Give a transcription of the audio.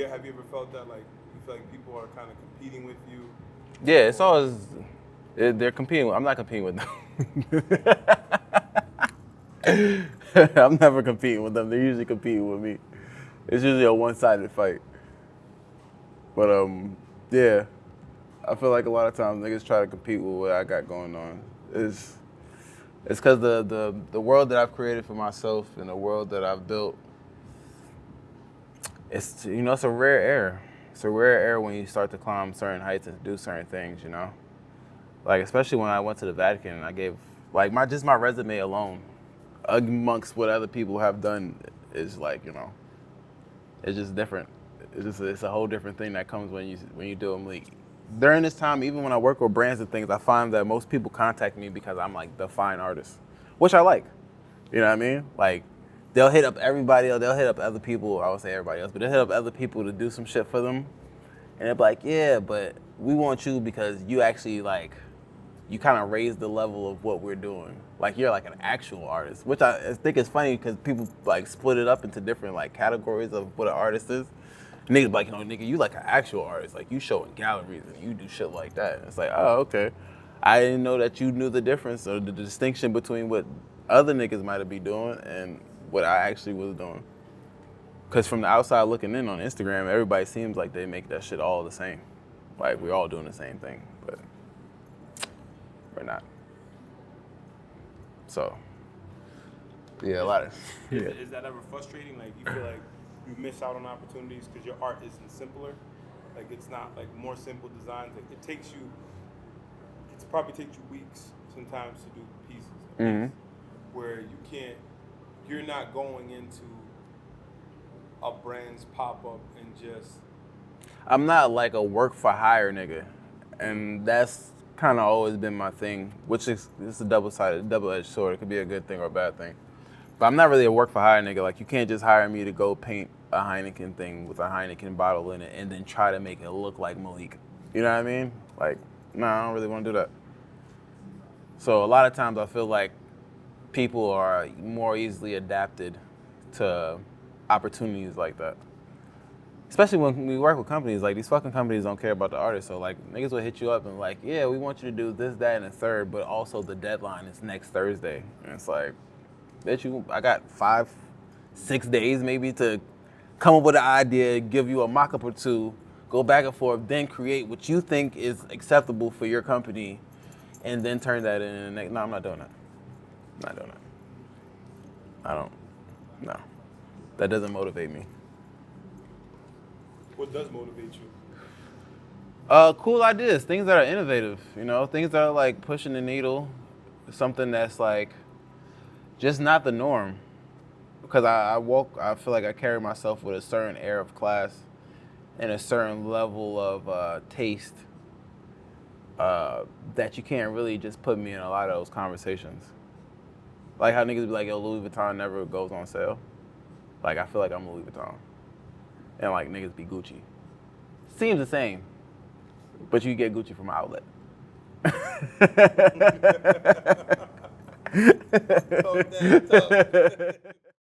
have you ever felt that, like, you feel like people are kind of competing with you? Yeah, it's always, they're competing. I'm not competing with them. I'm never competing with them. They're usually competing with me. It's usually a one-sided fight. But yeah, I feel like a lot of times niggas try to compete with what I got going on. It's because the world that I've created for myself and the world that I've built, it's it's a rare air. It's a rare air when you start to climb certain heights and do certain things, Like, especially when I went to the Vatican and I gave, like, my resume alone, amongst what other people have done, is like, it's just different. It's a whole different thing that comes when you do them. Like, during this time, even when I work with brands and things, I find that most people contact me because I'm like the fine artist, which I like. You know what I mean? Like, they'll hit up everybody else. They'll hit up other people. I won't say everybody else, but they'll hit up other people to do some shit for them. And they'll be like, yeah, but we want you because you actually, like, you kind of raise the level of what we're doing. Like, you're like an actual artist, which I think is funny because people, like, split it up into different, like, categories of what an artist is. Niggas be like, nigga, you like an actual artist. Like, you show in galleries and you do shit like that. And it's like, oh, okay. I didn't know that you knew the difference or the distinction between what other niggas might be doing and what I actually was doing. Because from the outside looking in on Instagram, everybody seems like they make that shit all the same. Like, we're all doing the same thing, but we're not. So, yeah, a lot of... Yeah. Is that ever frustrating? Like, you feel like you miss out on opportunities because your art isn't simpler? Like, it's not, like, more simple designs. Like, it probably takes you weeks sometimes to do pieces. Where you're not going into a brand's pop-up and just... I'm not like a work for hire nigga, and that's kind of always been my thing, which is it's a double-edged sword. It could be a good thing or a bad thing. But I'm not really a work for hire nigga. Like, you can't just hire me to go paint a Heineken thing with a Heineken bottle in it and then try to make it look like Malik. You know what I mean? Like, no, I don't really want to do that. So a lot of times I feel like people are more easily adapted to opportunities like that. Especially when we work with companies, like, these fucking companies don't care about the artist. So, like, niggas will hit you up and like, yeah, we want you to do this, that, and the third, but also the deadline is next Thursday. And it's like, bitch, I got 5-6 days maybe to come up with an idea, give you a mock-up or two, go back and forth, then create what you think is acceptable for your company, and then turn that in. No, I'm not doing that. I'm not doing that. No. That doesn't motivate me. What does motivate you? Cool ideas, things that are innovative, things that are like pushing the needle, something that's like just not the norm. Because I feel like I carry myself with a certain air of class and a certain level of taste that you can't really just put me in a lot of those conversations. Like how niggas be like, yo, Louis Vuitton never goes on sale. Like, I feel like I'm Louis Vuitton. And like niggas be Gucci. Seems the same, but you get Gucci from an outlet. Oh, damn, tough.